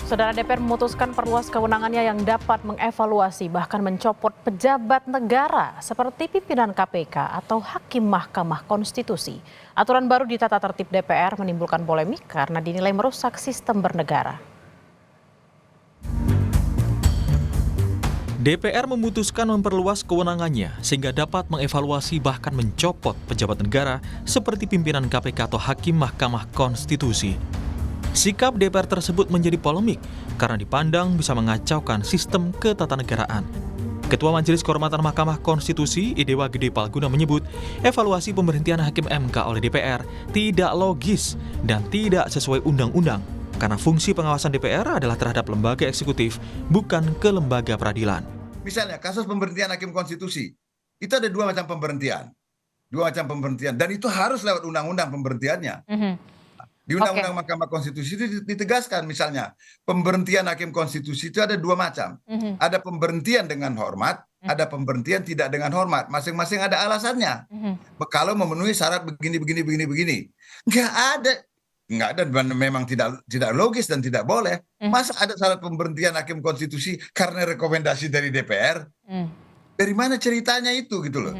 Saudara DPR memutuskan perluas kewenangannya yang dapat mengevaluasi bahkan mencopot pejabat negara seperti pimpinan KPK atau Hakim Mahkamah Konstitusi. Aturan baru di tata tertib DPR menimbulkan polemik karena dinilai merusak sistem bernegara. DPR memutuskan memperluas kewenangannya sehingga dapat mengevaluasi bahkan mencopot pejabat negara seperti pimpinan KPK atau Hakim Mahkamah Konstitusi. Sikap DPR tersebut menjadi polemik karena dipandang bisa mengacaukan sistem ketatanegaraan. Ketua Majelis Kehormatan Mahkamah Konstitusi Idewa Gede Palguna menyebut evaluasi pemberhentian Hakim MK oleh DPR tidak logis dan tidak sesuai undang-undang karena fungsi pengawasan DPR adalah terhadap lembaga eksekutif, bukan ke lembaga peradilan. Misalnya kasus pemberhentian Hakim Konstitusi, itu ada dua macam pemberhentian. Dan itu harus lewat undang-undang pemberhentiannya. Di Undang-Undang Mahkamah Konstitusi itu ditegaskan misalnya pemberhentian Hakim Konstitusi itu ada dua macam. Ada pemberhentian dengan hormat, ada pemberhentian tidak dengan hormat. Masing-masing ada alasannya. Kalau memenuhi syarat begini. Nggak ada, memang tidak logis dan tidak boleh. Masa ada syarat pemberhentian Hakim Konstitusi karena rekomendasi dari DPR? Dari mana ceritanya itu gitu loh.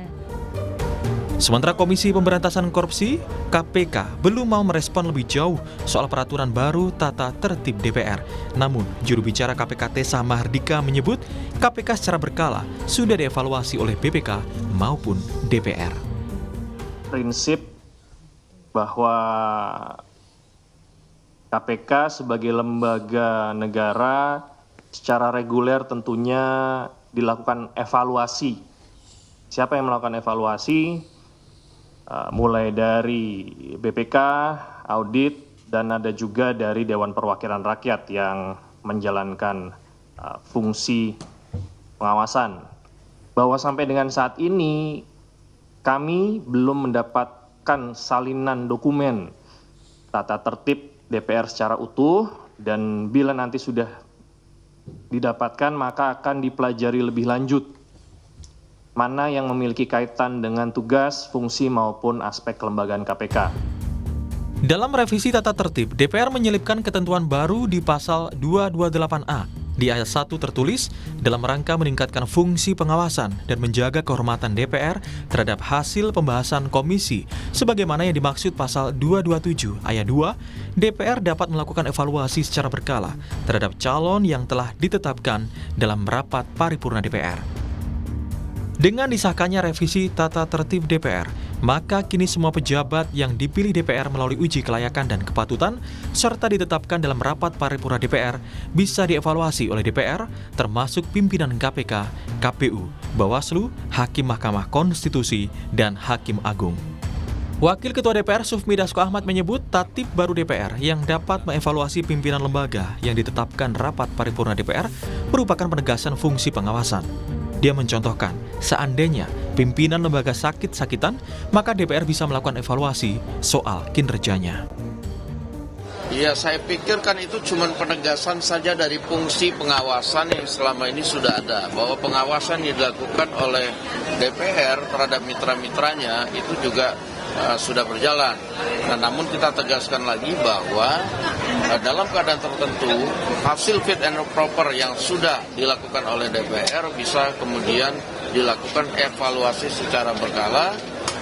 Sementara Komisi Pemberantasan Korupsi (KPK) belum mau merespon lebih jauh soal peraturan baru tata tertib DPR. Namun, juru bicara KPK Tessa Mahardika menyebut KPK secara berkala sudah dievaluasi oleh BPK maupun DPR. Prinsip bahwa KPK sebagai lembaga negara secara reguler tentunya dilakukan evaluasi. Siapa yang melakukan evaluasi? Mulai dari BPK, audit, dan ada juga dari Dewan Perwakilan Rakyat yang menjalankan fungsi pengawasan. Bahwa sampai dengan saat ini kami belum mendapatkan salinan dokumen tata tertib DPR secara utuh, dan bila nanti sudah didapatkan maka akan dipelajari lebih lanjut mana yang memiliki kaitan dengan tugas, fungsi maupun aspek kelembagaan KPK. Dalam revisi tata tertib, DPR menyelipkan ketentuan baru di pasal 228A. Di ayat 1 tertulis, dalam rangka meningkatkan fungsi pengawasan dan menjaga kehormatan DPR terhadap hasil pembahasan komisi, sebagaimana yang dimaksud pasal 227 ayat 2, DPR dapat melakukan evaluasi secara berkala terhadap calon yang telah ditetapkan dalam rapat paripurna DPR. Dengan disahkannya revisi tata tertib DPR, maka kini semua pejabat yang dipilih DPR melalui uji kelayakan dan kepatutan, serta ditetapkan dalam rapat paripurna DPR, bisa dievaluasi oleh DPR, termasuk pimpinan KPK, KPU, Bawaslu, Hakim Mahkamah Konstitusi, dan Hakim Agung. Wakil Ketua DPR Sufmi Dasko Ahmad menyebut tatib baru DPR yang dapat mengevaluasi pimpinan lembaga yang ditetapkan rapat paripurna DPR merupakan penegasan fungsi pengawasan. Dia mencontohkan, seandainya pimpinan lembaga sakit-sakitan, maka DPR bisa melakukan evaluasi soal kinerjanya. Ya, saya pikir kan itu cuma penegasan saja dari fungsi pengawasan yang selama ini sudah ada. Bahwa pengawasan yang dilakukan oleh DPR terhadap mitra-mitranya itu juga sudah berjalan. Nah, namun kita tegaskan lagi bahwa dalam keadaan tertentu hasil fit and proper yang sudah dilakukan oleh DPR bisa kemudian dilakukan evaluasi secara berkala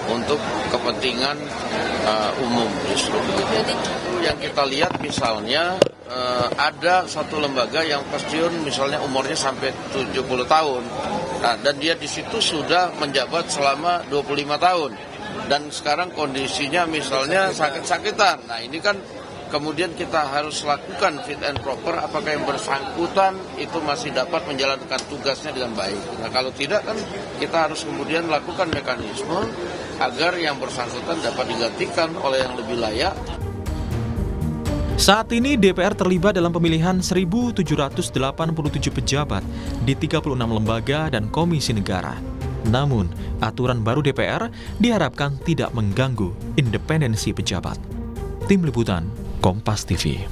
untuk kepentingan umum justru. Yang kita lihat misalnya ada satu lembaga yang pensiun misalnya umurnya sampai 70 tahun. Nah, dan dia di situ sudah menjabat selama 25 tahun. Dan sekarang kondisinya misalnya sakit-sakitan. Nah, ini kan kemudian kita harus lakukan fit and proper apakah yang bersangkutan itu masih dapat menjalankan tugasnya dengan baik. Nah, kalau tidak kan kita harus kemudian lakukan mekanisme agar yang bersangkutan dapat digantikan oleh yang lebih layak. Saat ini DPR terlibat dalam pemilihan 1.787 pejabat di 36 lembaga dan komisi negara. Namun, aturan baru DPR diharapkan tidak mengganggu independensi pejabat. Tim Liputan, Kompas TV.